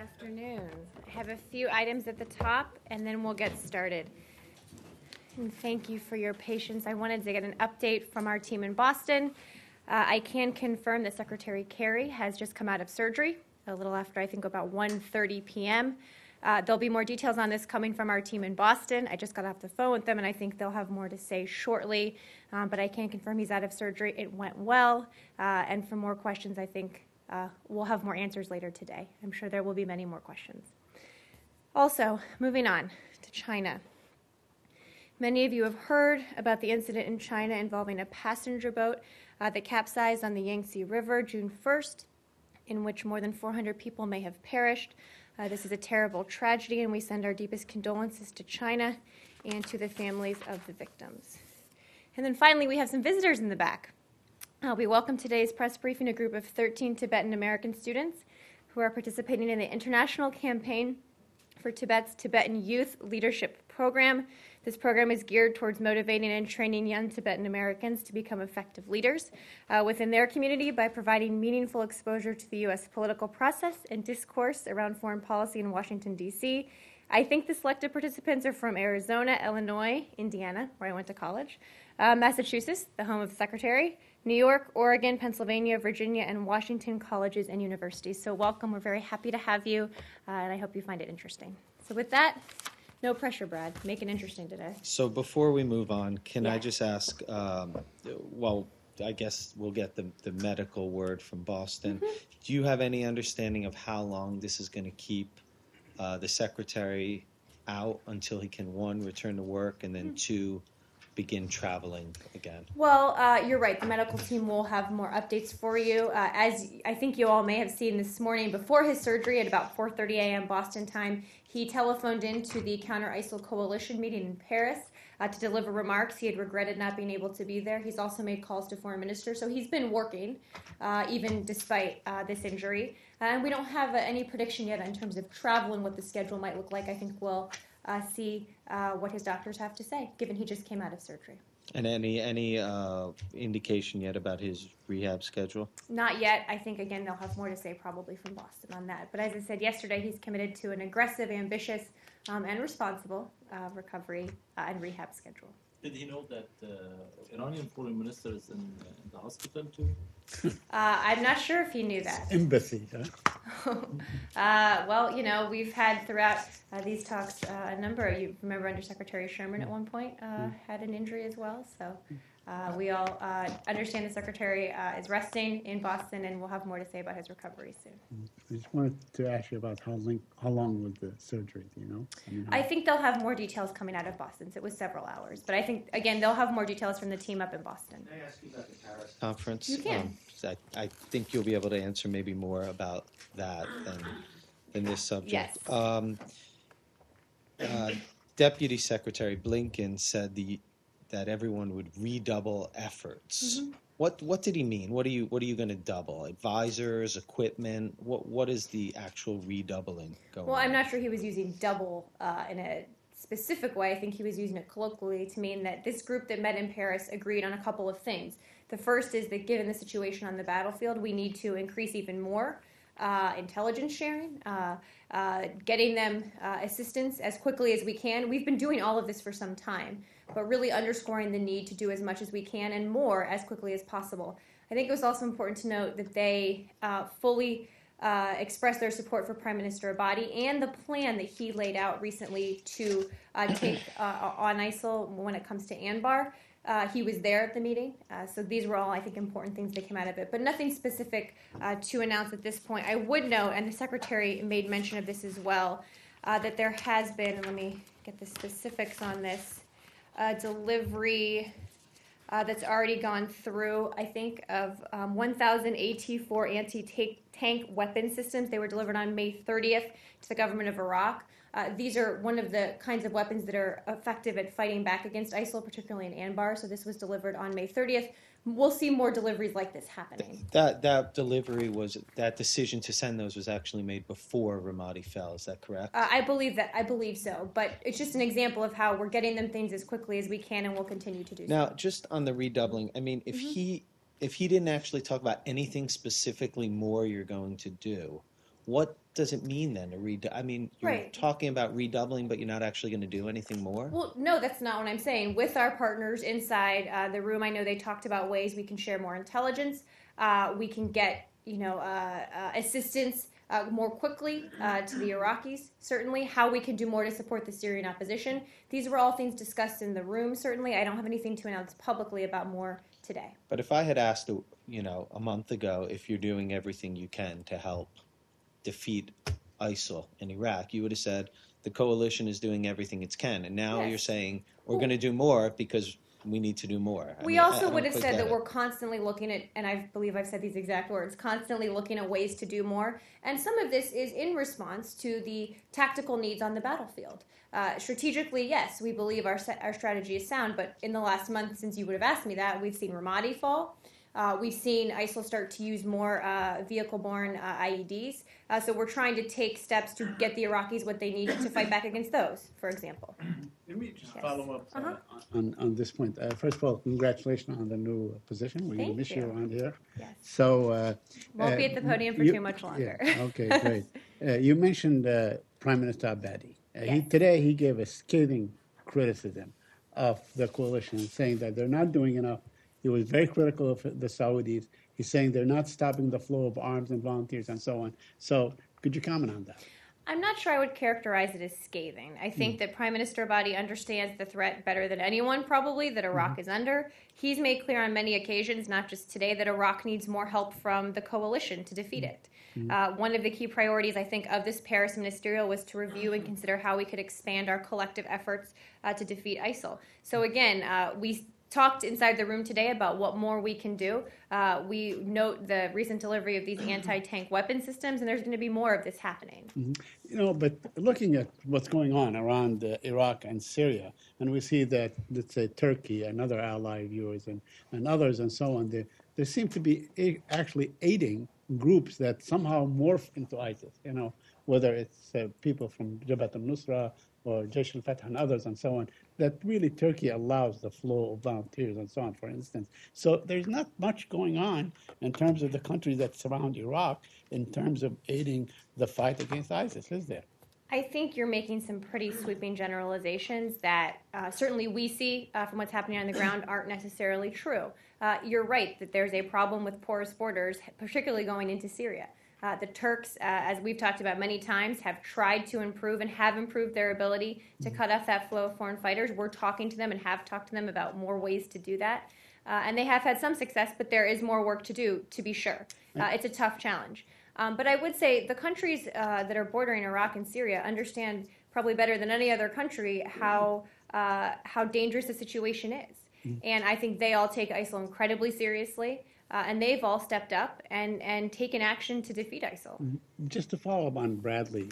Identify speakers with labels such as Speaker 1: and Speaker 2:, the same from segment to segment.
Speaker 1: Afternoon. I have a few items at the top, and then we'll get started. And thank you for your patience. I wanted to get an update from our team in Boston. I can confirm that Secretary Kerry has just come out of surgery, a little after, I think, about 1:30 p.m. There'll be more details on this coming from our team in Boston. I just got off the phone with them, and I think they'll have more to say shortly. But I can confirm he's out of surgery. It went well. And for more questions, I think we'll have more answers later today. I'm sure there will be many more questions. Also, moving on to China. Many of you have heard about the incident in China involving a passenger boat that capsized on the Yangtze River June 1st, in which more than 400 people may have perished. This is a terrible tragedy, and we send our deepest condolences to China and to the families of the victims. And then finally, we have some visitors in the back. We welcome today's press briefing a group of 13 Tibetan American students who are participating in the International Campaign for Tibet's Tibetan Youth Leadership Program. This program is geared towards motivating and training young Tibetan Americans to become effective leaders within their community by providing meaningful exposure to the U.S. political process and discourse around foreign policy in Washington, D.C. I think the selected participants are from Arizona, Illinois, Indiana, where I went to college, Massachusetts, the home of the Secretary, New York, Oregon, Pennsylvania, Virginia, and Washington colleges and universities. So welcome. We're very happy to have you, and I hope you find it interesting. So with that, no pressure, Brad. Make it interesting today.
Speaker 2: So before we move on, can I just ask, well, I guess we'll get the medical word from Boston. Mm-hmm. Do you have any understanding of how long this is going to keep the Secretary out until he can, one, return to work, and then two, begin traveling again?
Speaker 1: Well, you're right. The medical team will have more updates for you. As I think you all may have seen this morning, before his surgery at about 4:30 a.m. Boston time, he telephoned into the Counter-ISIL Coalition meeting in Paris to deliver remarks. He had regretted not being able to be there. He's also made calls to foreign ministers. So he's been working, even despite this injury. And we don't have any prediction yet in terms of travel and what the schedule might look like. I think we'll see what his doctors have to say, given he just came out of surgery.
Speaker 2: And any indication yet about his rehab schedule?
Speaker 1: Not yet. I think, again, they'll have more to say probably from Boston on that. But as I said yesterday, he's committed to an aggressive, ambitious, and responsible recovery and rehab schedule.
Speaker 3: Did he know that Iranian foreign minister is in the hospital too?
Speaker 1: I'm not sure if he knew that.
Speaker 4: Embassy, huh?
Speaker 1: Well, you know, we've had throughout these talks a number. You remember Undersecretary Sherman at one point had an injury as well. So we all understand the Secretary is resting in Boston, and we'll have more to say about his recovery soon.
Speaker 4: I just wanted to ask you about how long was the surgery, do you know?
Speaker 1: I think they'll have more details coming out of Boston. So it was several hours. But I think, again, they'll have more details from the team up in Boston.
Speaker 2: Can I ask you about the Paris conference?
Speaker 1: You can.
Speaker 2: I think you'll be able to answer maybe more about that than this subject.
Speaker 1: Yes.
Speaker 2: Deputy Secretary Blinken said that everyone would redouble efforts. Mm-hmm. What did he mean? What are you going to double? Advisors, equipment? What is the actual redoubling going on?
Speaker 1: Well, I'm not sure he was using double in a specific way. I think he was using it colloquially to mean that this group that met in Paris agreed on a couple of things. The first is that given the situation on the battlefield, we need to increase even more intelligence sharing, getting them assistance as quickly as we can. We've been doing all of this for some time, but really underscoring the need to do as much as we can and more as quickly as possible. I think it was also important to note that they fully expressed their support for Prime Minister Abadi and the plan that he laid out recently to take on ISIL when it comes to Anbar. He was there at the meeting, so these were all, I think, important things that came out of it, but nothing specific to announce at this point. I would note, and the Secretary made mention of this as well, that there has been, and let me get the specifics on this, delivery that's already gone through, I think, of 1,000 AT-4 anti-tank weapon systems. They were delivered on May 30th to the government of Iraq. These are one of the kinds of weapons that are effective at fighting back against ISIL, particularly in Anbar. So this was delivered on May 30th. We'll see more deliveries like this happening.
Speaker 2: That delivery that decision to send those was actually made before Ramadi fell. Is that correct?
Speaker 1: I believe so. But it's just an example of how we're getting them things as quickly as we can, and we'll continue to do so.
Speaker 2: Now, just on the redoubling, I mean, if he didn't actually talk about anything specifically more you're going to do, what does it mean then to I mean, you're
Speaker 1: Right.
Speaker 2: talking about redoubling, but you're not actually going to do anything more?
Speaker 1: Well, no, that's not what I'm saying. With our partners inside the room, I know they talked about ways we can share more intelligence. We can get, assistance more quickly to the Iraqis, certainly. How we can do more to support the Syrian opposition. These were all things discussed in the room, certainly. I don't have anything to announce publicly about more today.
Speaker 2: But if I had asked, a month ago if you're doing everything you can to help defeat ISIL in Iraq, you would have said the coalition is doing everything it can. And now
Speaker 1: Yes.
Speaker 2: you're saying we're going to do more because we need to do more. I
Speaker 1: We
Speaker 2: mean,
Speaker 1: also
Speaker 2: I don't
Speaker 1: would have
Speaker 2: quite
Speaker 1: said
Speaker 2: get
Speaker 1: that
Speaker 2: it.
Speaker 1: we're constantly looking at, and I believe I've said these exact words, constantly looking at ways to do more. And some of this is in response to the tactical needs on the battlefield. Strategically, yes, we believe our strategy is sound, but in the last month since you would have asked me that, we've seen Ramadi fall. We've seen ISIL start to use more vehicle-borne IEDs. So we're trying to take steps to get the Iraqis what they need to fight back against those, for example.
Speaker 4: Let me just
Speaker 1: Yes.
Speaker 4: follow up
Speaker 1: Uh-huh.
Speaker 4: on this point. First of all, congratulations on the new position. We're going to
Speaker 1: Thank
Speaker 4: miss you
Speaker 1: you.
Speaker 4: around here.
Speaker 1: Yes.
Speaker 4: So
Speaker 1: Won't be at the podium for too much longer.
Speaker 4: Yeah, okay, great. You mentioned Prime Minister Abadi.
Speaker 1: Yes.
Speaker 4: Today he gave a scathing criticism of the coalition, saying that they're not doing enough. He was very critical of the Saudis. He's saying they're not stopping the flow of arms and volunteers and so on. So could you comment on that?
Speaker 1: I'm not sure I would characterize it as scathing. I think that Prime Minister Abadi understands the threat better than anyone, probably, that Iraq is under. He's made clear on many occasions, not just today, that Iraq needs more help from the coalition to defeat it. One of the key priorities, I think, of this Paris ministerial was to review and consider how we could expand our collective efforts to defeat ISIL. So again, we talked inside the room today about what more we can do. We note the recent delivery of these anti-tank weapon systems, and there's going to be more of this happening.
Speaker 4: But looking at what's going on around Iraq and Syria, and we see that, let's say, Turkey, another ally of yours, and others and so on, there seem to be actually aiding groups that somehow morph into ISIS, whether it's people from Jabhat al-Nusra or Jaish al-Fatah and others and so on, that really Turkey allows the flow of volunteers and so on, for instance. So there's not much going on in terms of the countries that surround Iraq in terms of aiding the fight against ISIS, is there?
Speaker 1: I think you're making some pretty sweeping generalizations that certainly we see from what's happening on the ground aren't necessarily true. You're right that there's a problem with porous borders, particularly going into Syria. The Turks, as we've talked about many times, have tried to improve and have improved their ability to cut off that flow of foreign fighters. We're talking to them and have talked to them about more ways to do that. And they have had some success, but there is more work to do, to be sure. It's a tough challenge. But I would say the countries that are bordering Iraq and Syria understand probably better than any other country how dangerous the situation is. And I think they all take ISIL incredibly seriously. And they've all stepped up and taken action to defeat ISIL.
Speaker 4: Just to follow up on Bradley,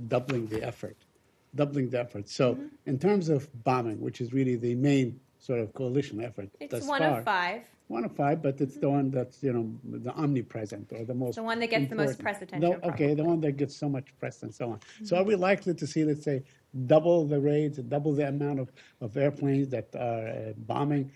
Speaker 4: doubling the effort. So in terms of bombing, which is really the main sort of coalition effort
Speaker 1: It's
Speaker 4: thus
Speaker 1: one
Speaker 4: far,
Speaker 1: of five.
Speaker 4: One of five, but it's the one that's, the omnipresent or the most
Speaker 1: The one that gets the most
Speaker 4: important.
Speaker 1: press attention,
Speaker 4: Okay, the one that gets so much press and so on. So are we likely to see, let's say, double the raids, double the amount of airplanes that are bombing,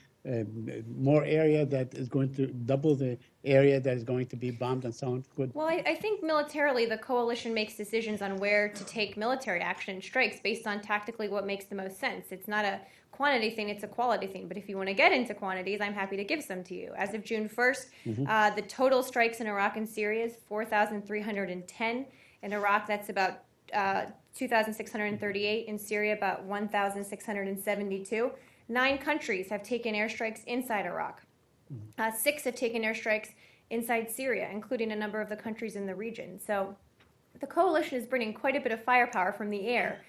Speaker 4: more area that is going to double the area that is going to be bombed and so on?
Speaker 1: Well, I think militarily the coalition makes decisions on where to take military action and strikes based on tactically what makes the most sense. It's not a quantity thing, it's a quality thing. But if you want to get into quantities, I'm happy to give some to you. As of June 1st, the total strikes in Iraq and Syria is 4,310. In Iraq, that's about 2,638. In Syria, about 1,672. 9 countries have taken airstrikes inside Iraq. 6 have taken airstrikes inside Syria, including a number of the countries in the region. So the coalition is bringing quite a bit of firepower from the air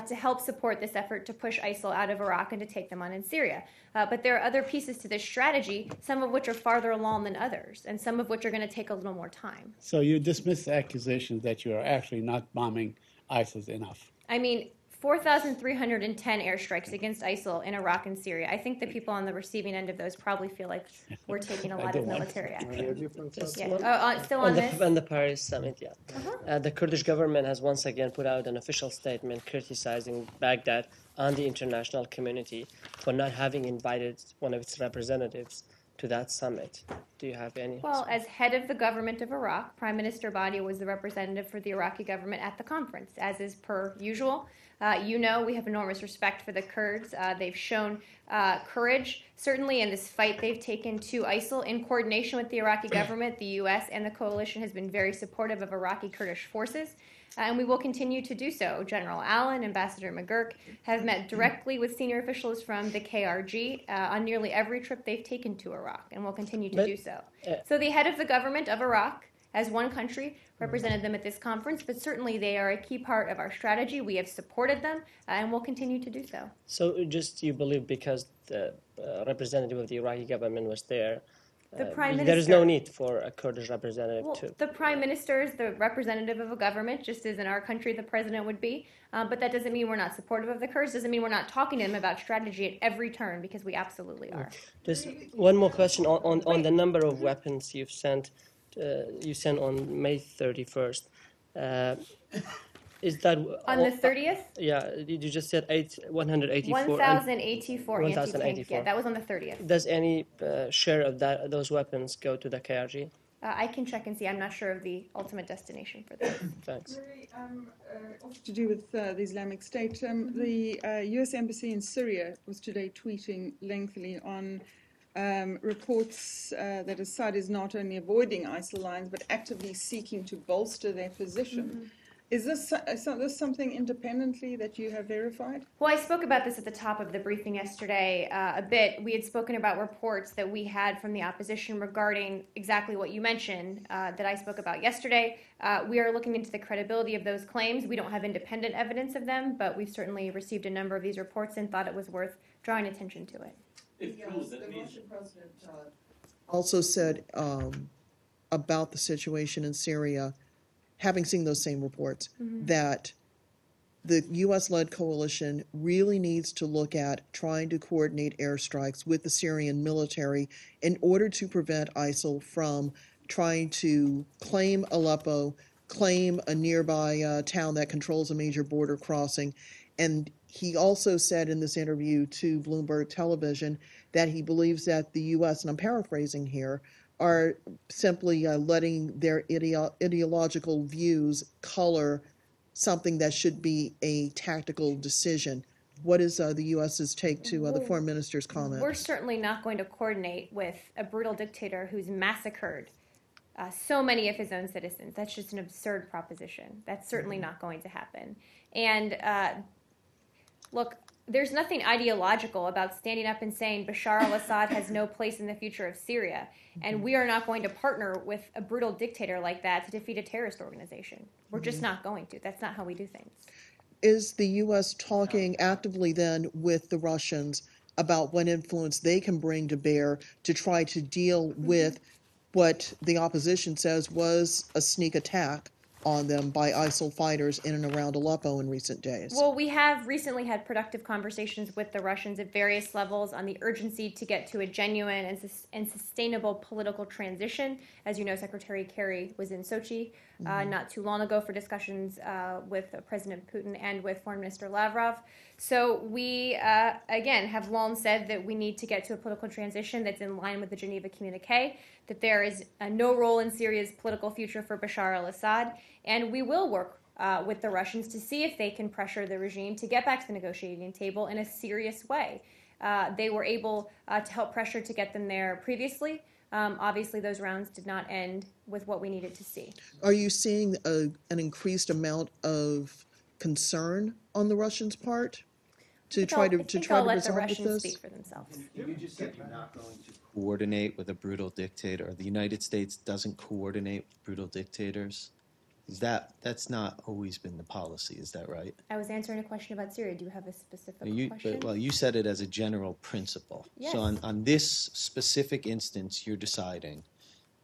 Speaker 1: to help support this effort to push ISIL out of Iraq and to take them on in Syria. But there are other pieces to this strategy, some of which are farther along than others, and some of which are going to take a little more time.
Speaker 4: So you dismiss the accusations that you are actually not bombing ISIS enough?
Speaker 1: I mean, 4,310 airstrikes against ISIL in Iraq and Syria. I think the people on the receiving end of those probably feel like we're taking a lot of military action. Yeah. Still on this?
Speaker 5: On the Paris summit, yeah. The Kurdish government has once again put out an official statement criticizing Baghdad and the international community for not having invited one of its representatives to that summit? Do you have any?
Speaker 1: Well, as head of the government of Iraq, Prime Minister Badi was the representative for the Iraqi government at the conference, as is per usual. We have enormous respect for the Kurds. They've shown courage, certainly in this fight they've taken to ISIL in coordination with the Iraqi government. The U.S. and the coalition has been very supportive of Iraqi Kurdish forces. And we will continue to do so. General Allen, Ambassador McGurk have met directly with senior officials from the KRG on nearly every trip they've taken to Iraq, and will continue to do so. So the head of the government of Iraq, as one country, represented them at this conference, but certainly they are a key part of our strategy. We have supported them, and will continue to do so.
Speaker 5: So just you believe because the representative of the Iraqi government was there,
Speaker 1: The Prime
Speaker 5: there is
Speaker 1: Minister-
Speaker 5: no need for a Kurdish representative
Speaker 1: Well,
Speaker 5: to.
Speaker 1: the Prime Minister is the representative of a government, just as in our country the President would be. But that doesn't mean we're not supportive of the Kurds. Doesn't mean we're not talking to them about strategy at every turn, because we absolutely are.
Speaker 5: Just one more question on the number of weapons you've sent. You sent on May 31st. Is that
Speaker 1: On the 30th,
Speaker 5: Yeah, you just said 184.
Speaker 1: 1,084 anti-tank.
Speaker 5: 1,084.
Speaker 1: Yeah, that was on the 30th.
Speaker 5: Does any share of those weapons go to the KRG?
Speaker 1: I can check and see. I'm not sure of the ultimate destination for that.
Speaker 5: Thanks.
Speaker 6: Very, to do with the Islamic State, the U.S. Embassy in Syria was today tweeting lengthily on reports that Assad is not only avoiding ISIL lines but actively seeking to bolster their position.
Speaker 1: Mm-hmm.
Speaker 6: Is this something independently that you have verified?
Speaker 1: Well, I spoke about this at the top of the briefing yesterday a bit. We had spoken about reports that we had from the opposition regarding exactly what you mentioned that I spoke about yesterday. We are looking into the credibility of those claims. We don't have independent evidence of them, but we've certainly received a number of these reports and thought it was worth drawing attention to it.
Speaker 3: If true, that means
Speaker 7: President also said about the situation in Syria, having seen those same reports, that the U.S.-led coalition really needs to look at trying to coordinate airstrikes with the Syrian military in order to prevent ISIL from trying to claim Aleppo, claim a nearby town that controls a major border crossing. And he also said in this interview to Bloomberg Television that he believes that the U.S., and I'm paraphrasing here, are simply letting their ideological views color something that should be a tactical decision. What is the U.S.'s take to the foreign minister's comment?
Speaker 1: We're certainly not going to coordinate with a brutal dictator who's massacred so many of his own citizens. That's just an absurd proposition. That's certainly not going to happen. And look, there's nothing ideological about standing up and saying Bashar al-Assad has no place in the future of Syria, and we are not going to partner with a brutal dictator like that to defeat a terrorist organization. We're just not going to. That's not how we do things.
Speaker 7: Is the U.S. talking actively then with the Russians about what influence they can bring to bear to try to deal with what the opposition says was a sneak attack on them by ISIL fighters in and around Aleppo in recent days?
Speaker 1: Well, we have recently had productive conversations with the Russians at various levels on the urgency to get to a genuine and sustainable political transition. As you know, Secretary Kerry was in Sochi not too long ago for discussions with President Putin and with Foreign Minister Lavrov. So we, again, have long said that we need to get to a political transition that's in line with the Geneva Communique, that there is no role in Syria's political future for Bashar al-Assad, and we will work with the Russians to see if they can pressure the regime to get back to the negotiating table in a serious way. They were able to help pressure to get them there previously. Obviously, those rounds did not end with what we needed to see.
Speaker 7: Are you seeing an increased amount of concern on the Russians' part to try to
Speaker 1: I'll let the
Speaker 7: resolve with
Speaker 1: Russians
Speaker 7: this?
Speaker 1: speak for themselves.
Speaker 2: You just said you're not going to coordinate with a brutal dictator, or the United States doesn't coordinate with brutal dictators. That's not always been the policy, is that right?
Speaker 1: I was answering a question about Syria. Do you have a specific question?
Speaker 2: Well, you said it as a general principle.
Speaker 1: Yes.
Speaker 2: So on this specific instance, you're deciding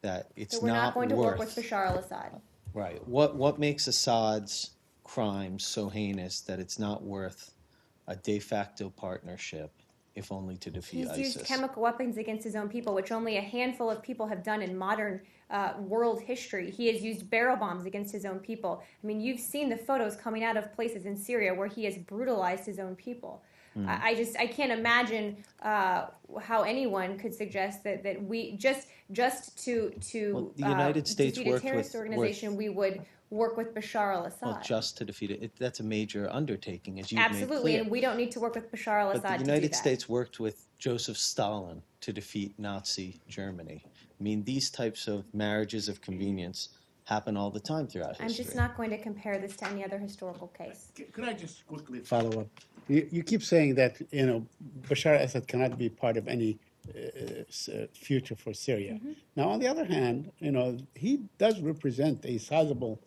Speaker 2: that it's
Speaker 1: So we're not going to work
Speaker 2: worth
Speaker 1: with Bashar al-Assad.
Speaker 2: right. What makes Assad's crimes so heinous that it's not worth a de facto partnership, if only to defeat
Speaker 1: He's
Speaker 2: ISIS?
Speaker 1: used chemical weapons against his own people, which only a handful of people have done in modern world history. He has used barrel bombs against his own people. I mean, you've seen the photos coming out of places in Syria where he has brutalized his own people. I can't imagine how anyone could suggest that we just to
Speaker 2: Well, the United States
Speaker 1: defeat a
Speaker 2: worked
Speaker 1: terrorist
Speaker 2: with-
Speaker 1: organization, we would work with Bashar al-Assad.
Speaker 2: Well, just to defeat it, that's a major undertaking, as you've made
Speaker 1: Absolutely,
Speaker 2: clear.
Speaker 1: and we don't need to work with Bashar
Speaker 2: But
Speaker 1: al-Assad
Speaker 2: the
Speaker 1: to do
Speaker 2: United
Speaker 1: that.
Speaker 2: States worked with Joseph Stalin to defeat Nazi Germany. I mean, these types of marriages of convenience happen all the time throughout
Speaker 1: I'm
Speaker 2: history.
Speaker 1: just not going to compare this to any other historical case.
Speaker 4: Could I just quickly follow up? You keep saying that, Bashar al-Assad cannot be part of any future for Syria. Now, on the other hand, he does represent a sizable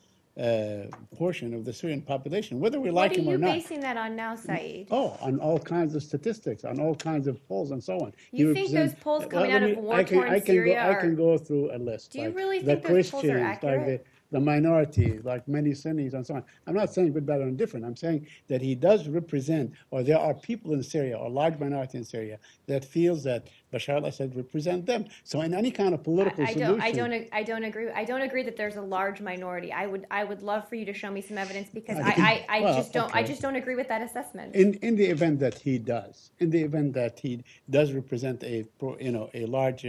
Speaker 4: portion of the Syrian population, whether we like
Speaker 1: What are
Speaker 4: him or
Speaker 1: you
Speaker 4: not.
Speaker 1: basing that on now, Saeed?
Speaker 4: Oh, on all kinds of statistics, on all kinds of polls and so on.
Speaker 1: You
Speaker 4: He
Speaker 1: think
Speaker 4: represents-
Speaker 1: those polls coming
Speaker 4: let
Speaker 1: out
Speaker 4: me-
Speaker 1: of war-torn Syria
Speaker 4: I can
Speaker 1: are-
Speaker 4: go through a list.
Speaker 1: Do you
Speaker 4: like
Speaker 1: really
Speaker 4: the
Speaker 1: think those polls are
Speaker 4: Christians,
Speaker 1: accurate?
Speaker 4: like the minority, like many Sunnis and so on. I'm not saying good, bad, or indifferent. I'm saying that he does represent, or there are people in Syria, or a large minority in Syria, that feels that Bashar al-Assad represents them. So in any kind of political solution...
Speaker 1: I don't agree. I don't agree that there's a large minority. I would love for you to show me some evidence because I
Speaker 4: Well,
Speaker 1: just don't agree with that assessment.
Speaker 4: In the event that he does, represent a large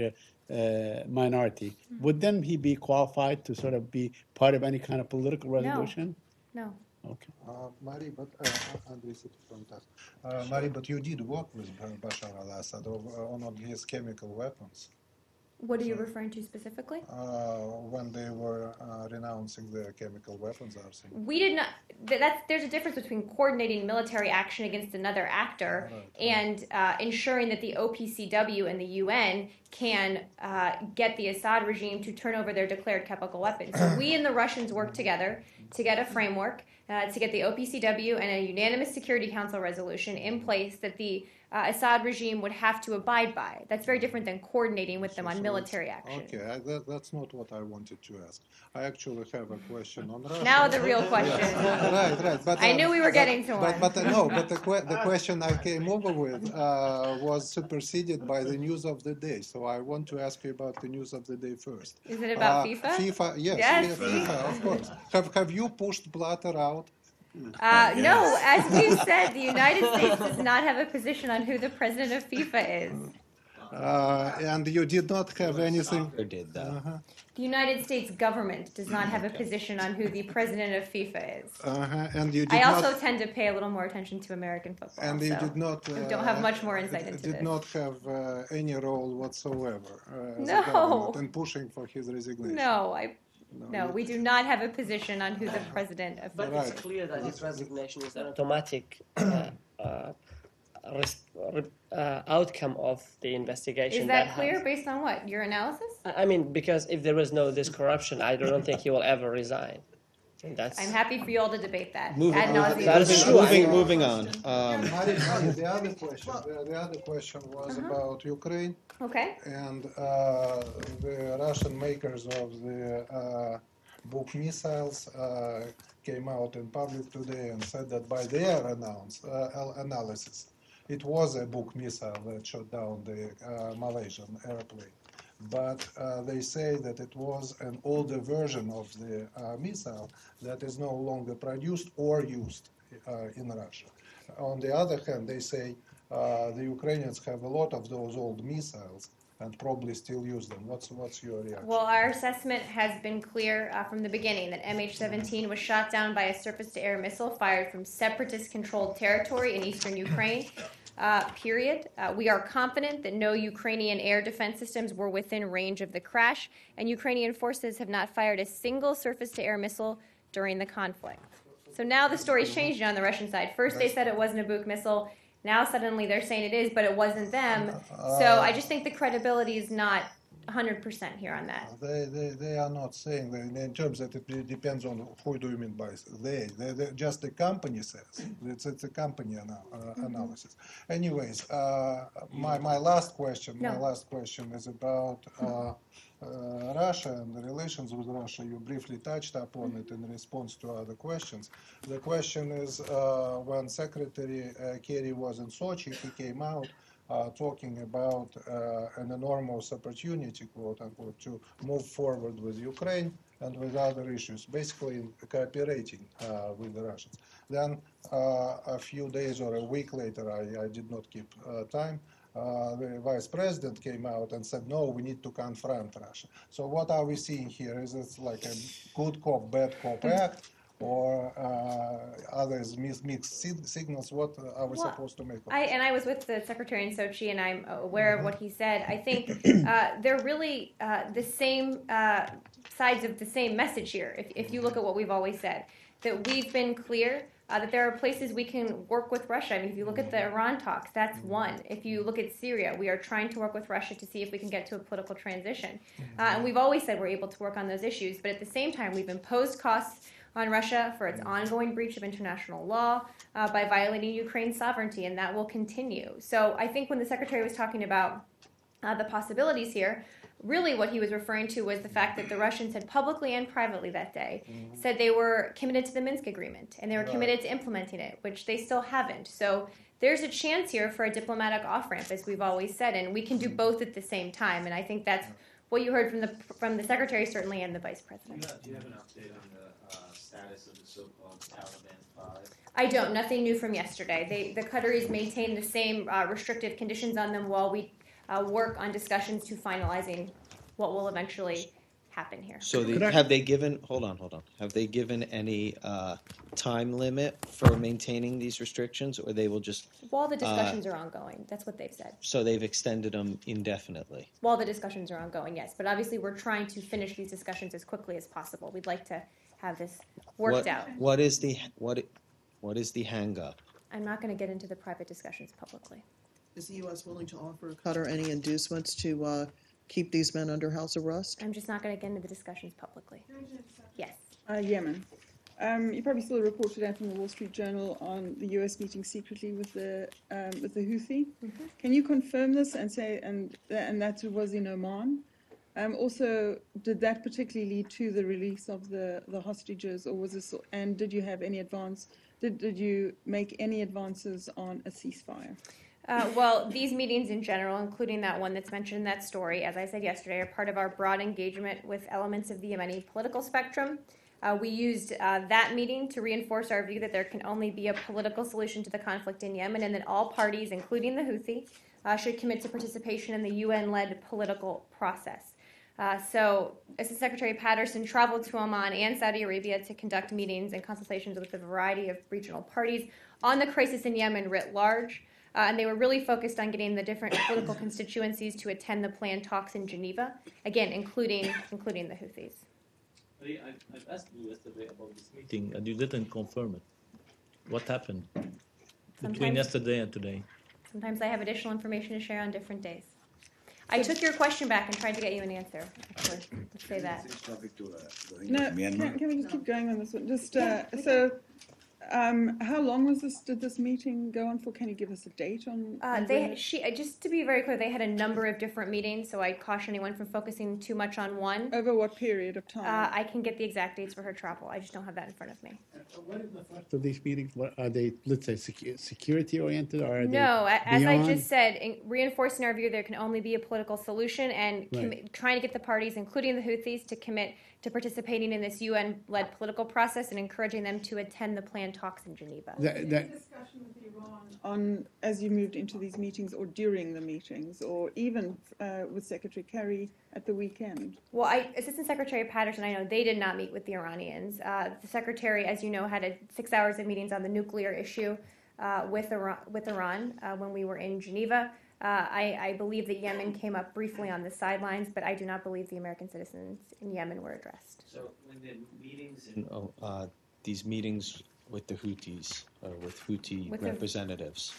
Speaker 4: minority, would then he be qualified to sort of be part of any kind of political resolution?
Speaker 1: No.
Speaker 4: Okay.
Speaker 8: Mary, but Andrei from TASS. Mary, but you did work with Bashar al-Assad on his chemical weapons
Speaker 1: What are you referring to specifically?
Speaker 8: when they were renouncing their chemical weapons arsenal.
Speaker 1: We did not. There's a difference between coordinating military action against another actor and ensuring that the OPCW and the UN can get the Assad regime to turn over their declared chemical weapons. So we and the Russians worked together to get a framework, to get the OPCW and a unanimous Security Council resolution in place that the Assad regime would have to abide by. That's very different than coordinating with them on military action.
Speaker 8: Okay, that's not what I wanted to ask. I actually have a question on Russia.
Speaker 1: Now the real question.
Speaker 8: Right. But
Speaker 1: I knew we were getting to one.
Speaker 8: But the question I came over with was superseded by the news of the day. So I want to ask you about the news of the day first.
Speaker 1: Is it about FIFA?
Speaker 8: FIFA, yes,
Speaker 1: Yes.
Speaker 8: FIFA, of course. Have you pushed Blatter out?
Speaker 1: No, as we've said, the United States does not have a position on who the president of FIFA is.
Speaker 8: And you did not have anything.
Speaker 2: Or did that.
Speaker 1: The United States government does not have a position on who the president of FIFA is.
Speaker 8: And you did
Speaker 1: I
Speaker 8: not.
Speaker 1: also tend to pay a little more attention to American football.
Speaker 8: And you
Speaker 1: so
Speaker 8: did not.
Speaker 1: I don't have much more insight into
Speaker 8: did
Speaker 1: this.
Speaker 8: not have any role whatsoever as
Speaker 1: No.
Speaker 8: a government in pushing for his resignation.
Speaker 1: No, we do not have a position on who the president of
Speaker 5: But
Speaker 1: FIFA
Speaker 5: it's
Speaker 1: is.
Speaker 5: clear that his resignation is an automatic outcome of the investigation.
Speaker 1: Is that
Speaker 5: has-
Speaker 1: clear based on what? Your analysis?
Speaker 5: I mean, because if there was no this corruption, I don't think he will ever resign. And that's
Speaker 1: I'm happy for you all to debate that.
Speaker 2: Moving,
Speaker 1: Ad nauseam.
Speaker 5: That is true.
Speaker 2: moving on.
Speaker 8: Mari, the other question was about Ukraine
Speaker 1: Okay.
Speaker 8: and the Russian makers of the Buk missiles came out in public today and said that by their analysis, it was a Buk missile that shot down the Malaysian airplane. But they say that it was an older version of the missile that is no longer produced or used in Russia. On the other hand, they say the Ukrainians have a lot of those old missiles and probably still use them. What's your reaction?
Speaker 1: Well, our assessment has been clear from the beginning that MH17 was shot down by a surface-to-air missile fired from separatist-controlled territory in eastern Ukraine. Period. We are confident that no Ukrainian air defense systems were within range of the crash, and Ukrainian forces have not fired a single surface-to-air missile during the conflict. So now the story's changed on the Russian side. First they said it wasn't a Buk missile. Now suddenly they're saying it is, but it wasn't them. So I just think the credibility is not 100% here on that.
Speaker 8: They are not saying that in terms that it depends on who do you mean by they just the company says it's a company analysis. Anyways, my last question is about Russia and the relations with Russia. You briefly touched upon it in response to other questions. The question is when Secretary Kerry was in Sochi, he came out talking about an enormous opportunity, quote unquote, to move forward with Ukraine and with other issues, basically cooperating with the Russians. Then a few days or a week later, I did not keep time, the vice president came out and said, no, we need to confront Russia. So what are we seeing here? Is it like a good cop, bad cop act? Or others mixed signals? What are we supposed to make of this?
Speaker 1: I was with the secretary in Sochi, and I'm aware of what he said. I think they're really the same sides of the same message here. If you look at what we've always said, that we've been clear that there are places we can work with Russia. I mean, if you look at the Iran talks, that's one. If you look at Syria, we are trying to work with Russia to see if we can get to a political transition. And we've always said we're able to work on those issues, but at the same time, we've imposed costs on Russia for its ongoing breach of international law by violating Ukraine's sovereignty, and that will continue. So I think when the secretary was talking about the possibilities here, really what he was referring to was the fact that the Russians had publicly and privately that day said they were committed to the Minsk agreement and they were committed to implementing it, which they still haven't. So there's a chance here for a diplomatic off-ramp, as we've always said, and we can do both at the same time. And I think that's what you heard from the secretary, certainly, and the vice president.
Speaker 9: Do you have an update on the status of the so-called Taliban 5?
Speaker 1: I don't. Nothing new from yesterday. The Qataris maintain the same restrictive conditions on them while we work on discussions to finalizing what will eventually happen here.
Speaker 2: So have they given, hold on, have they given any time limit for maintaining these restrictions, or they will just,
Speaker 1: While the discussions are ongoing, that's what they've said.
Speaker 2: so they've extended them indefinitely?
Speaker 1: While the discussions are ongoing, yes. But obviously we're trying to finish these discussions as quickly as possible. We'd like to have this worked out.
Speaker 2: What is the hang up?
Speaker 1: I'm not going to get into the private discussions publicly.
Speaker 7: Is the U.S. willing to offer Qatar any inducements to keep these men under house arrest?
Speaker 1: I'm just not going to get into the discussions publicly. Yes.
Speaker 6: Yemen. You probably saw the report today from the Wall Street Journal on the U.S. meeting secretly with the Houthi. Can you confirm this and say and that was in Oman? Also, did that particularly lead to the release of the hostages, or was this? And did you have any advance? Did you make any advances on a ceasefire?
Speaker 1: Well, these meetings in general, including that one that's mentioned in that story, as I said yesterday, are part of our broad engagement with elements of the Yemeni political spectrum. We used that meeting to reinforce our view that there can only be a political solution to the conflict in Yemen, and that all parties, including the Houthi, should commit to participation in the UN-led political process. So, Assistant Secretary Patterson traveled to Oman and Saudi Arabia to conduct meetings and consultations with a variety of regional parties on the crisis in Yemen writ large. And they were really focused on getting the different political constituencies to attend the planned talks in Geneva, again, including the Houthis.
Speaker 3: I've asked you yesterday about this meeting, and you didn't confirm it. What happened between
Speaker 1: Sometimes-
Speaker 3: yesterday and today?
Speaker 1: Sometimes I have additional information to share on different days. I took your question back and tried to get you an answer, actually. Let's say that.
Speaker 6: No, can we just keep going on this one? Just how long did this meeting go on for? Can you give us a date on?
Speaker 1: Just to be very clear, they had a number of different meetings, so I caution anyone from focusing too much on one.
Speaker 6: Over what period of time?
Speaker 1: I can get the exact dates for her travel. I just don't have that in front of me.
Speaker 4: What is the first of these meetings? What are they, let's say, security oriented, or are
Speaker 1: No,
Speaker 4: they
Speaker 1: as I
Speaker 4: beyond?
Speaker 1: just said, reinforcing our view there can only be a political solution, and
Speaker 4: Right.
Speaker 1: trying to get the parties, including the Houthis, to commit to participating in this UN-led political process and encouraging them to attend the planned talks in Geneva.
Speaker 6: Discussion with Iran on as you moved into these meetings, or during the meetings, or even with Secretary Kerry at the weekend?
Speaker 1: Well, Assistant Secretary Patterson, I know they did not meet with the Iranians. The Secretary, as you know, had 6 hours of meetings on the nuclear issue with Iran when we were in Geneva. I believe that Yemen came up briefly on the sidelines, but I do not believe the American citizens in Yemen were addressed.
Speaker 2: So when the meetings, these meetings with the Houthis, or with Houthi
Speaker 1: With the-
Speaker 2: representatives,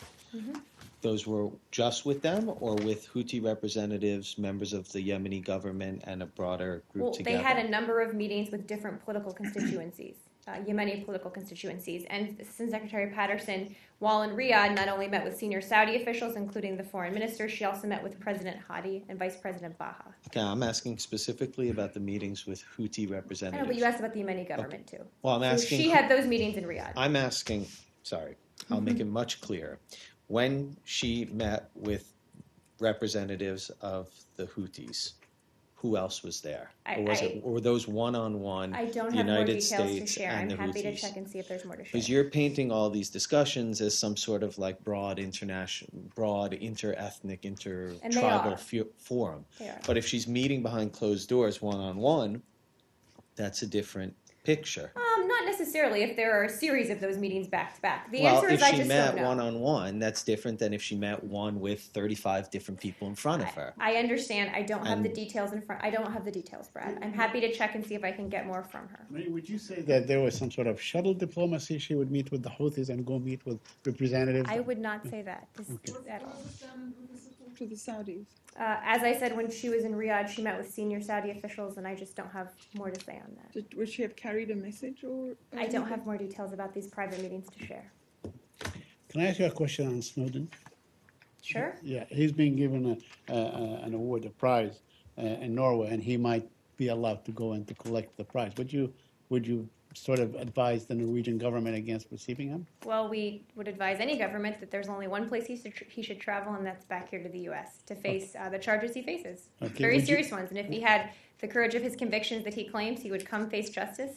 Speaker 2: those were just with them, or with Houthi representatives, members of the Yemeni government, and a broader group
Speaker 1: Well,
Speaker 2: together?
Speaker 1: they had a number of meetings with different political constituencies, Yemeni political constituencies. And Assistant Secretary Patterson, while in Riyadh, not only met with senior Saudi officials, including the foreign minister, she also met with President Hadi and Vice President Baha.
Speaker 2: Okay, I'm asking specifically about the meetings with Houthi
Speaker 1: I know,
Speaker 2: representatives.
Speaker 1: but you asked about the Yemeni government, too.
Speaker 2: Well, I'm
Speaker 1: So
Speaker 2: asking.
Speaker 1: she had those meetings in Riyadh.
Speaker 2: I'm asking, sorry, I'll make it much clearer. When she met with representatives of the Houthis, who else was there?
Speaker 1: I-
Speaker 2: Or was
Speaker 1: I-
Speaker 2: it, or were those one-on-one
Speaker 1: I don't
Speaker 2: the
Speaker 1: have more
Speaker 2: United
Speaker 1: details to
Speaker 2: States
Speaker 1: share.
Speaker 2: and
Speaker 1: I'm
Speaker 2: the
Speaker 1: happy to
Speaker 2: Houthis?
Speaker 1: check and see if there's more to share.
Speaker 2: Because you're painting all these discussions as some sort of like broad inter-ethnic,
Speaker 1: And they
Speaker 2: inter-tribal
Speaker 1: are.
Speaker 2: forum.
Speaker 1: They are.
Speaker 2: But if she's meeting behind closed doors one-on-one, that's a different picture.
Speaker 1: Not necessarily if there are a series of those meetings back to back. The
Speaker 2: Well,
Speaker 1: answer
Speaker 2: if
Speaker 1: is I
Speaker 2: she
Speaker 1: just
Speaker 2: met
Speaker 1: don't know.
Speaker 2: one-on-one, that's different than if she met one with 35 different people in front of her.
Speaker 1: I understand. I don't have the
Speaker 2: And-
Speaker 1: details in front. I don't have the details, Brad. I'm happy to check and see if I can get more from her.
Speaker 4: Mary, would you say that there was some sort of shuttle diplomacy? She would meet with the Houthis and go meet with representatives?
Speaker 1: I would not say that at all.
Speaker 6: What was done with the support to the Saudis?
Speaker 1: As I said, when she was in Riyadh, she met with senior Saudi officials, and I just don't have more to say on that.
Speaker 6: Would she have carried a message or?
Speaker 1: I don't have more details about these private meetings to share.
Speaker 4: Can I ask you a question on Snowden?
Speaker 1: Sure.
Speaker 4: Yeah, he's being given an award, a prize in Norway, and he might be allowed to go in to collect the prize. Would you sort of advise the Norwegian government against receiving him?
Speaker 1: Well, we would advise any government that there's only one place he should travel, and that's back here to the U.S. to face the charges he faces.
Speaker 4: Okay,
Speaker 1: Very
Speaker 4: would you-
Speaker 1: serious ones. And if he had the courage of his convictions that he claims, he would come face justice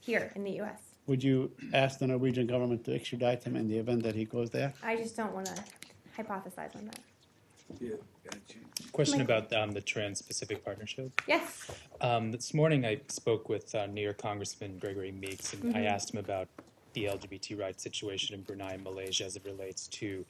Speaker 1: here in the U.S.
Speaker 4: Would you ask the Norwegian government to extradite him in the event that he goes there?
Speaker 1: I just don't want to hypothesize on that.
Speaker 10: Question about the Trans-Pacific Partnership.
Speaker 1: Yes.
Speaker 10: This morning I spoke with New York Congressman Gregory Meeks, and I asked him about the LGBT rights situation in Brunei and Malaysia as it relates to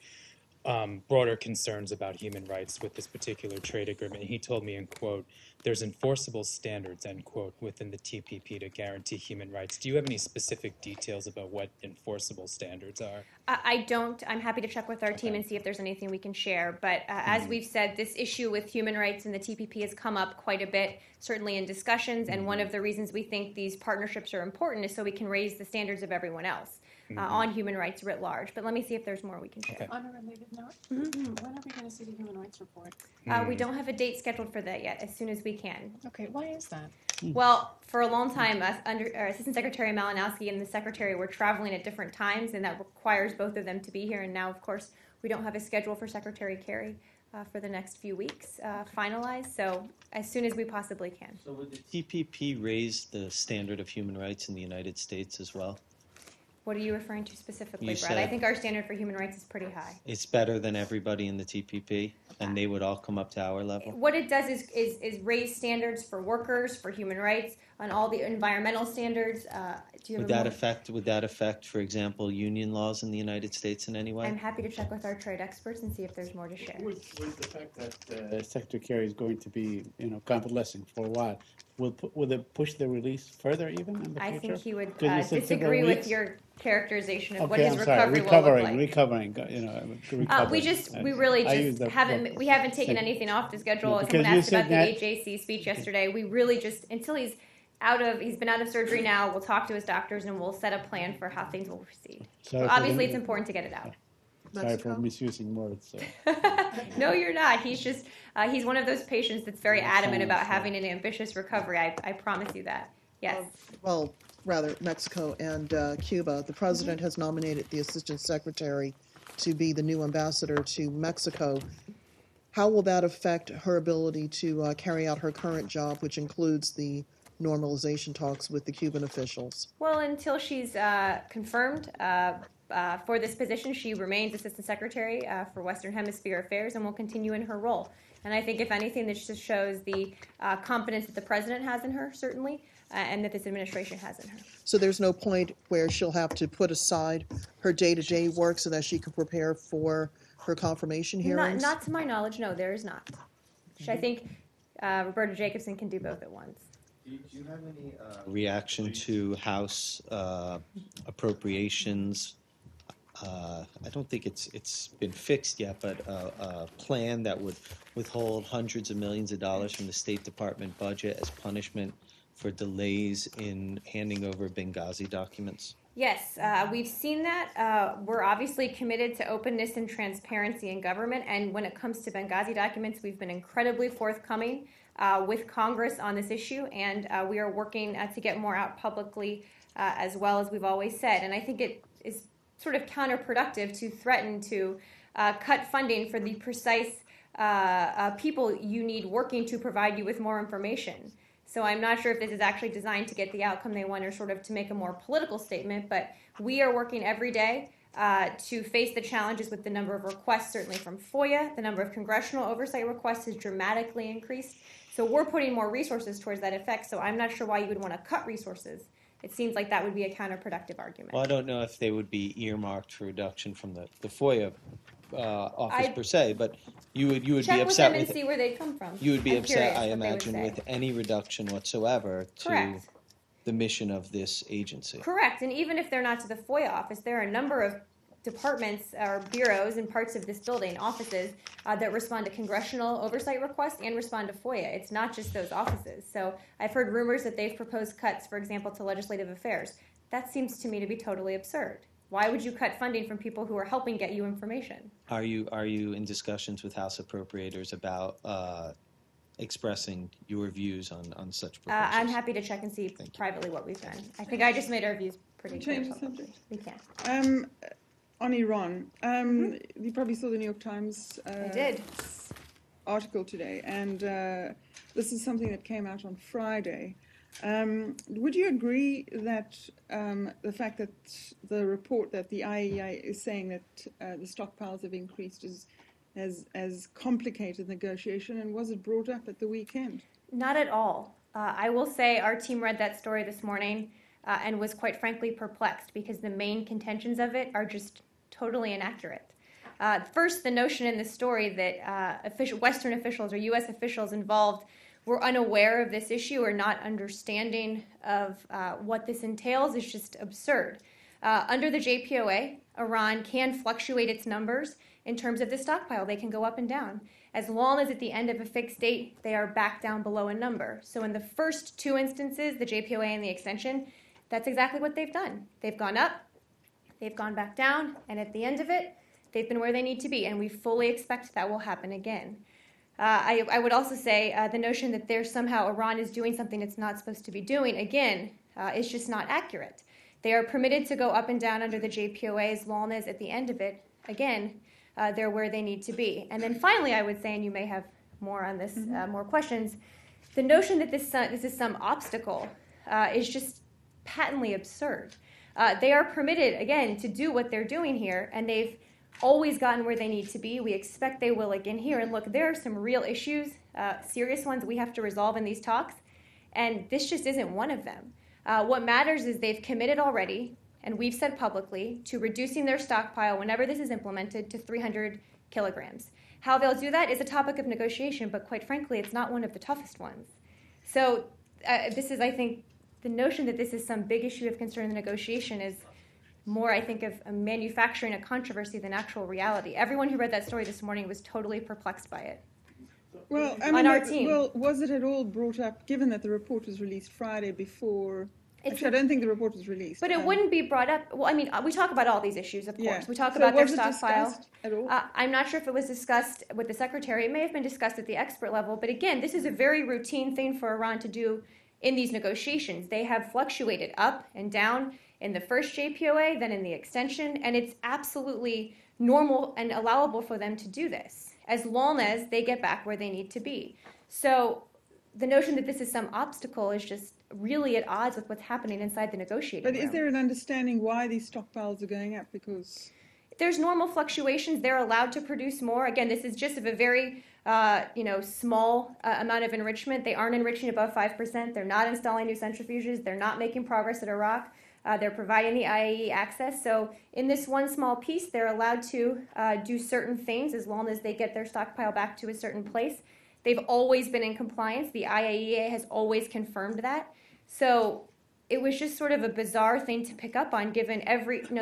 Speaker 10: broader concerns about human rights with this particular trade agreement. He told me, in quote, "There's enforceable standards," end quote, within the TPP to guarantee human rights. Do you have any specific details about what enforceable standards are?
Speaker 1: I don't. I'm happy to check with our team and see if there's anything we can share. But as we've said, this issue with human rights and the TPP has come up quite a bit, certainly in discussions. And one of the reasons we think these partnerships are important is so we can raise the standards of everyone else on human rights writ large. But let me see if there's more we can share.
Speaker 10: Okay.
Speaker 11: On a related note, when are we going to see the human rights report?
Speaker 1: We don't have a date scheduled for that yet. As soon as we can.
Speaker 11: Okay, why is that?
Speaker 1: Well, for a long time, Assistant Secretary Malinowski and the Secretary were traveling at different times, and that requires both of them to be here. And now, of course, we don't have a schedule for Secretary Kerry for the next few weeks finalized. So as soon as we possibly can.
Speaker 2: So would the TPP raise the standard of human rights in the United States as well?
Speaker 1: What are you referring to specifically,
Speaker 2: You
Speaker 1: Brad? I
Speaker 2: said-
Speaker 1: think our standard for human rights is pretty high.
Speaker 2: It's better than everybody in the TPP, and they would all come up to our level?
Speaker 1: What it does is raise standards for workers, for human rights, on all the environmental standards. Do you have
Speaker 2: Would that affect, for example, union laws in the United States in any way?
Speaker 1: I'm happy to check with our trade experts and see if there's more to share.
Speaker 4: With the fact that Secretary Kerry is going to be, convalescing for a while, will it push the release further even in the
Speaker 1: I
Speaker 4: future?
Speaker 1: think he would
Speaker 4: 'Cause you said
Speaker 1: disagree
Speaker 4: several
Speaker 1: with
Speaker 4: weeks?
Speaker 1: your characterization of what
Speaker 4: Okay,
Speaker 1: his
Speaker 4: I'm sorry.
Speaker 1: recovery will look like.
Speaker 4: Recovering.
Speaker 1: We really
Speaker 4: I use
Speaker 1: just
Speaker 4: the-
Speaker 1: haven't taken
Speaker 4: same.
Speaker 1: anything off the schedule.
Speaker 4: No,
Speaker 1: Someone
Speaker 4: because you
Speaker 1: asked about
Speaker 4: said
Speaker 1: the
Speaker 4: that-
Speaker 1: AJC speech yesterday. We really just until he's been out of surgery now. We'll talk to his doctors and we'll set a plan for how things will proceed.
Speaker 4: Sorry
Speaker 1: But
Speaker 4: for
Speaker 1: obviously,
Speaker 4: the-
Speaker 1: it's important to get it out.
Speaker 4: Sorry for misusing words.
Speaker 1: No, you're not. He's just he's one of those patients that's very adamant about
Speaker 4: Science,
Speaker 1: having an ambitious recovery. I promise you that. Yes.
Speaker 7: Well, rather, Mexico and Cuba. The president has nominated the assistant secretary to be the new ambassador to Mexico. How will that affect her ability to carry out her current job, which includes the normalization talks with the Cuban officials?
Speaker 1: Well, until she's confirmed for this position, she remains Assistant Secretary for Western Hemisphere Affairs and will continue in her role. And I think, if anything, this just shows the confidence that the President has in her, certainly, and that this administration has in her.
Speaker 7: So there's no point where she'll have to put aside her day-to-day work so that she can prepare for her confirmation hearings?
Speaker 1: Not to my knowledge, no, there is not. I think Roberta Jacobson can do both at once.
Speaker 2: Do you have any reaction to House appropriations? I don't think it's been fixed yet, but a plan that would withhold hundreds of millions of dollars from the State Department budget as punishment for delays in handing over Benghazi documents.
Speaker 1: Yes, we've seen that. We're obviously committed to openness and transparency in government, and when it comes to Benghazi documents, we've been incredibly forthcoming with Congress on this issue, and we are working to get more out publicly as well, as we've always said. And I think it is sort of counterproductive to threaten to cut funding for the precise people you need working to provide you with more information. So I'm not sure if this is actually designed to get the outcome they want or sort of to make a more political statement, but we are working every day to face the challenges with the number of requests, certainly from FOIA. The number of congressional oversight requests has dramatically increased. So we're putting more resources towards that effect. So I'm not sure why you would want to cut resources. It seems like that would be a counterproductive argument.
Speaker 2: Well, I don't know if they would be earmarked for reduction from the FOIA office per se, but you would be
Speaker 1: Check with
Speaker 2: upset
Speaker 1: them and see where they come from.
Speaker 2: You would be
Speaker 1: I'm
Speaker 2: upset,
Speaker 1: curious
Speaker 2: I
Speaker 1: what they would
Speaker 2: imagine,
Speaker 1: say.
Speaker 2: with any reduction whatsoever to
Speaker 1: Correct.
Speaker 2: the mission of this agency.
Speaker 1: Correct. And even if they're not to the FOIA office, there are a number of departments or bureaus and parts of this building, offices, that respond to congressional oversight requests and respond to FOIA. It's not just those offices. So I've heard rumors that they've proposed cuts, for example, to legislative affairs. That seems to me to be totally absurd. Why would you cut funding from people who are helping get you information?
Speaker 2: Are you in discussions with House appropriators about expressing your views on such proposals?
Speaker 1: I'm happy to check and see privately what we've done. I think I just made our views pretty clear.
Speaker 6: Change the
Speaker 1: publicly.
Speaker 6: subject.
Speaker 1: We can.
Speaker 6: On Iran, you probably saw the New York Times
Speaker 1: I did.
Speaker 6: article today, and this is something that came out on Friday. Would you agree that the fact that the report that the IAEA is saying that the stockpiles have increased has complicated negotiation, and was it brought up at the weekend?
Speaker 1: Not at all. I will say our team read that story this morning and was quite frankly perplexed because the main contentions of it are just totally inaccurate. First, the notion in the story that Western officials or U.S. officials involved were unaware of this issue or not understanding of what this entails is just absurd. Under the JPOA, Iran can fluctuate its numbers in terms of the stockpile. They can go up and down. As long as at the end of a fixed date, they are back down below a number. So in the first two instances, the JPOA and the extension, that's exactly what they've done. They've gone up, they've gone back down, and at the end of it, they've been where they need to be, and we fully expect that will happen again. I would also say the notion that there's somehow Iran is doing something it's not supposed to be doing, again, is just not accurate. They are permitted to go up and down under the JPOA as long as at the end of it, again, they're where they need to be. And then finally, I would say, and you may have more on this, more questions, the notion that this is some obstacle is just patently absurd. They are permitted, again, to do what they're doing here, and they've always gotten where they need to be. We expect they will again here. And look, there are some real issues, serious ones we have to resolve in these talks, and this just isn't one of them. What matters is they've committed already, and we've said publicly, to reducing their stockpile whenever this is implemented to 300 kilograms. How they'll do that is a topic of negotiation, but quite frankly, it's not one of the toughest ones. So this is, I think, the notion that this is some big issue of concern in the negotiation is more, I think, of manufacturing a controversy than actual reality. Everyone who read that story this morning was totally perplexed by it.
Speaker 6: Well, I
Speaker 1: On
Speaker 6: mean,
Speaker 1: our team.
Speaker 6: well, was it at all brought up, given that the report was released Friday before? Actually, I don't think the report was released.
Speaker 1: But it wouldn't be brought up. Well, I mean, we talk about all these issues, of course.
Speaker 6: Yeah.
Speaker 1: We talk
Speaker 6: So
Speaker 1: about their
Speaker 6: was it
Speaker 1: stockpile.
Speaker 6: discussed at all?
Speaker 1: I'm not sure if it was discussed with the secretary. It may have been discussed at the expert level. But again, this is a very routine thing for Iran to do in these negotiations. They have fluctuated up and down in the first JPOA, then in the extension, and it's absolutely normal and allowable for them to do this as long as they get back where they need to be. So the notion that this is some obstacle is just really at odds with what's happening inside the negotiating
Speaker 6: But
Speaker 1: room.
Speaker 6: is there an understanding why these stockpiles are going up? Because
Speaker 1: There's normal fluctuations. They're allowed to produce more. Again, this is just of a very small amount of enrichment. They aren't enriching above 5%. They're not installing new centrifuges. They're not making progress at Iraq. They're providing the IAE access. So in this one small piece, they're allowed to do certain things as long as they get their stockpile back to a certain place. They've always been in compliance. The IAEA has always confirmed that. So it was just sort of a bizarre thing to pick up on, given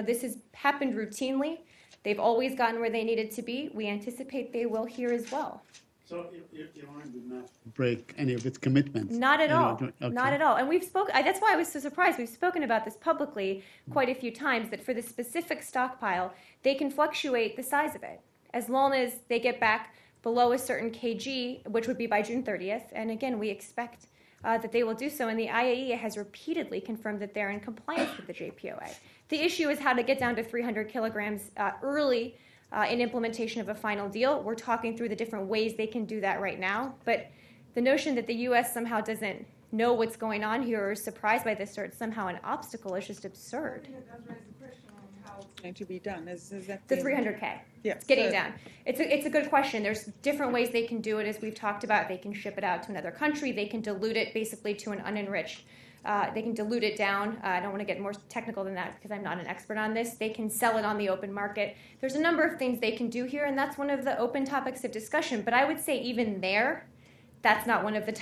Speaker 1: this has happened routinely. They've always gotten where they needed to be. We anticipate they will here as well.
Speaker 4: So Iran did not break any of its commitments?
Speaker 1: Not at all.
Speaker 4: Okay.
Speaker 1: Not at all. And we've spoken, that's why I was so surprised. We've spoken about this publicly quite a few times, that for the specific stockpile, they can fluctuate the size of it as long as they get back below a certain kg, which would be by June 30th. And again, we expect that they will do so. And the IAEA has repeatedly confirmed that they're in compliance with the JPOA. The issue is how to get down to 300 kilograms early in implementation of a final deal. We're talking through the different ways they can do that right now. But the notion that the U.S. somehow doesn't know what's going on here or is surprised by this or it's somehow an obstacle is just absurd.
Speaker 6: It does raise the question on how it's going to be done. Is that
Speaker 1: The 300K.
Speaker 6: Yeah,
Speaker 1: It's getting
Speaker 6: so-
Speaker 1: down. It's a good question. There's different ways they can do it, as we've talked about. They can ship it out to another country. They can dilute it basically to an unenriched. They can dilute it down. I don't want to get more technical than that because I'm not an expert on this. They can sell it on the open market. There's a number of things they can do here, and that's one of the open topics of discussion. But I would say even there, that's not one of the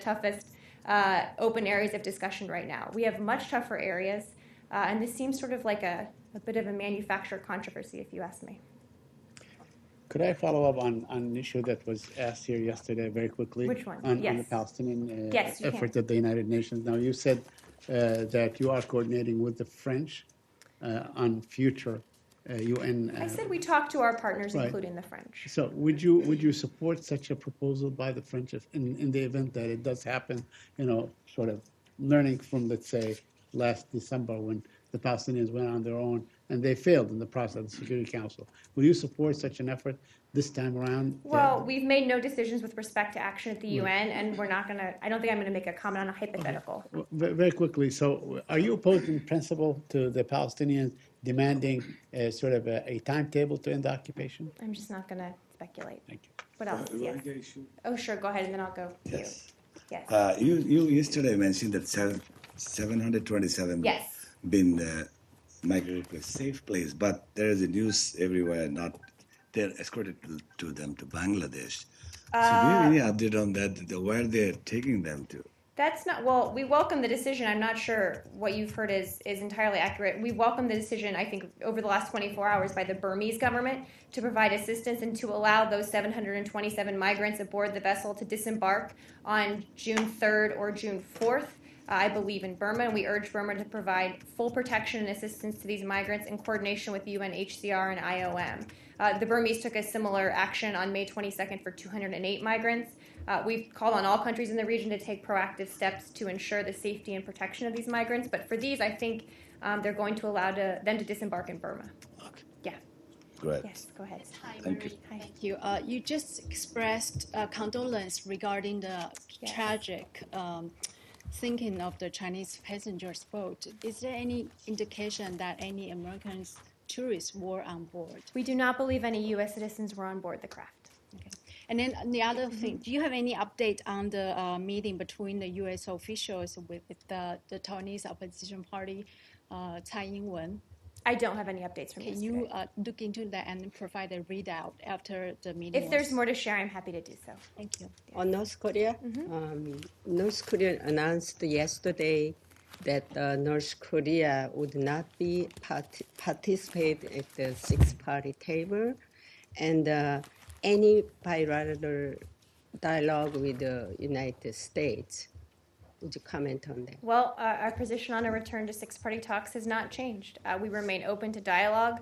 Speaker 1: toughest open areas of discussion right now. We have much tougher areas, and this seems sort of like a bit of a manufactured controversy, if you ask me.
Speaker 4: Could I follow up on an issue that was asked here yesterday very quickly?
Speaker 1: Which one?
Speaker 4: On the
Speaker 1: Yes.
Speaker 4: Palestinian
Speaker 1: Yes, you
Speaker 4: effort
Speaker 1: can.
Speaker 4: at the United Nations. Now, you said that you are coordinating with the French on future UN.
Speaker 1: I said we talked to our partners,
Speaker 4: Right.
Speaker 1: including the French.
Speaker 4: So would you support such a proposal by the French if in the event that it does happen, sort of learning from, let's say, last December when the Palestinians went on their own and they failed in the process of the Security Council. Will you support such an effort this time around?
Speaker 1: Well, we've made no decisions with respect to action at the UN, and we're not going to, I don't think I'm going to make a comment on a hypothetical.
Speaker 4: Very quickly, so are you opposed in principle to the Palestinians demanding sort of a timetable to end the occupation?
Speaker 1: I'm just not going to speculate.
Speaker 4: Thank you.
Speaker 1: What else? Yes. Oh, sure, go ahead, and then I'll go to you.
Speaker 12: Yes.
Speaker 1: Yes.
Speaker 12: You yesterday mentioned that 727
Speaker 1: Yes.
Speaker 12: been migrated to a safe place, but there is a news everywhere not they're escorted to them to Bangladesh. So do you have any update on that? Where they're taking them to?
Speaker 1: That's not, well, we welcome the decision. I'm not sure what you've heard is entirely accurate. We welcome the decision, I think, over the last 24 hours by the Burmese government to provide assistance and to allow those 727 migrants aboard the vessel to disembark on June 3rd or June 4th. I believe in Burma, and we urge Burma to provide full protection and assistance to these migrants in coordination with the UNHCR and IOM. The Burmese took a similar action on May 22nd for 208 migrants. We've called on all countries in the region to take proactive steps to ensure the safety and protection of these migrants. But for these, I think they're going to allow them to disembark in Burma.
Speaker 12: Okay.
Speaker 1: Yeah.
Speaker 12: Great.
Speaker 1: Yes, go ahead.
Speaker 11: Hi,
Speaker 12: Thank you.
Speaker 11: Mary. Thank you. You just expressed condolence regarding the
Speaker 1: Yes.
Speaker 11: tragic sinking of the Chinese passengers boat. Is there any indication that any American tourists were on board?
Speaker 1: We do not believe any U.S. citizens were on board the craft.
Speaker 11: Okay. And then the other thing, do you have any update on the meeting between the U.S. officials with the Taiwanese opposition party, Tsai Ing-wen?
Speaker 1: I don't have any updates from
Speaker 11: Can
Speaker 1: yesterday.
Speaker 11: you look into that and provide a readout after the meeting?
Speaker 1: If there's
Speaker 11: was-
Speaker 1: more to share, I'm happy to do so.
Speaker 11: Thank you.
Speaker 13: On North Korea, North Korea announced yesterday that North Korea would not be participate at the six-party table, and any bilateral dialogue with the United States. Would you comment on that?
Speaker 1: Well, our position on a return to six-party talks has not changed. We remain open to dialogue.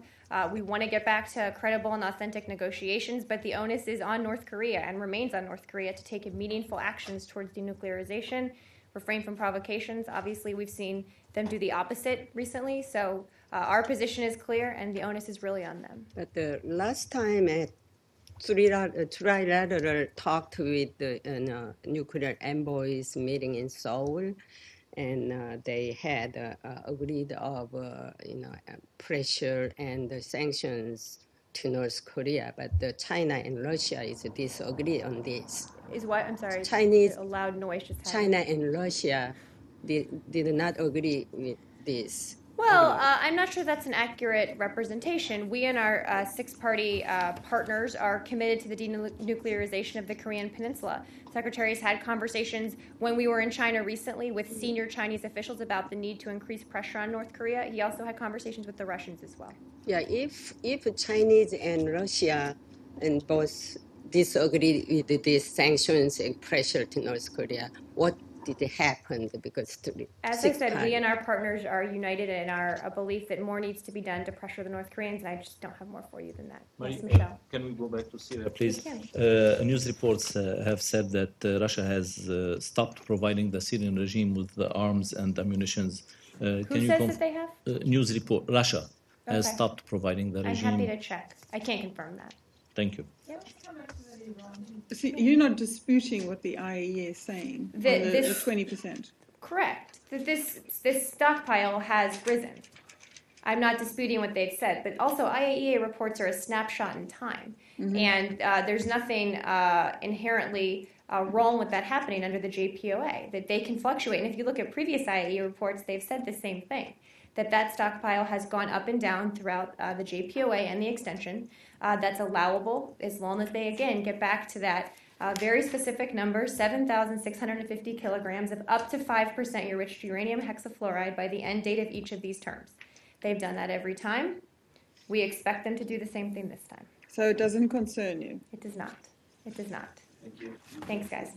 Speaker 1: We want to get back to credible and authentic negotiations, but the onus is on North Korea and remains on North Korea to take meaningful actions towards denuclearization, refrain from provocations. Obviously, we've seen them do the opposite recently, so our position is clear, and the onus is really on them.
Speaker 13: But the last time at trilateral talked with the nuclear envoys meeting in Seoul, and they had agreed of pressure and the sanctions to North Korea, but China and Russia is disagree on this.
Speaker 1: Is what? I'm sorry.
Speaker 13: Chinese-
Speaker 1: A loud noise just happened.
Speaker 13: China and Russia did not agree with this.
Speaker 1: Well, I'm not sure that's an accurate representation. We and our six-party partners are committed to the denuclearization of the Korean Peninsula. Secretaries had conversations when we were in China recently with senior Chinese officials about the need to increase pressure on North Korea. He also had conversations with the Russians as well.
Speaker 13: Yeah, if Chinese and Russia and both disagree with these sanctions and pressure to North Korea, what did happen? Because
Speaker 1: As I said, we and our partners are united in our belief that more needs to be done to pressure the North Koreans, and I just don't have more for you than that. Yes, Michelle.
Speaker 3: Can we go back to Syria, please?
Speaker 1: can.
Speaker 3: News reports have said that Russia has stopped providing the Syrian regime with the arms and ammunition.
Speaker 1: Who says that they have?
Speaker 3: News report, Russia. has
Speaker 1: Okay.
Speaker 3: stopped providing the
Speaker 1: I'm
Speaker 3: regime.
Speaker 1: happy to check. I can't confirm that.
Speaker 3: Thank you.
Speaker 6: See, you're not disputing what the IAEA is saying, on the
Speaker 1: This-
Speaker 6: 20%.
Speaker 1: Correct. That this stockpile has risen. I'm not disputing what they've said, but also IAEA reports are a snapshot in time, and there's nothing inherently wrong with that happening under the JPOA. That they can fluctuate, and if you look at previous IAEA reports, they've said the same thing. That stockpile has gone up and down throughout the JPOA and the extension. That's allowable as long as they again get back to that very specific number, 7,650 kilograms of up to 5% enriched uranium hexafluoride by the end date of each of these terms. They've done that every time. We expect them to do the same thing this time.
Speaker 6: So it doesn't concern you?
Speaker 1: It does not. It does not.
Speaker 9: Thank you.
Speaker 1: Thanks, guys.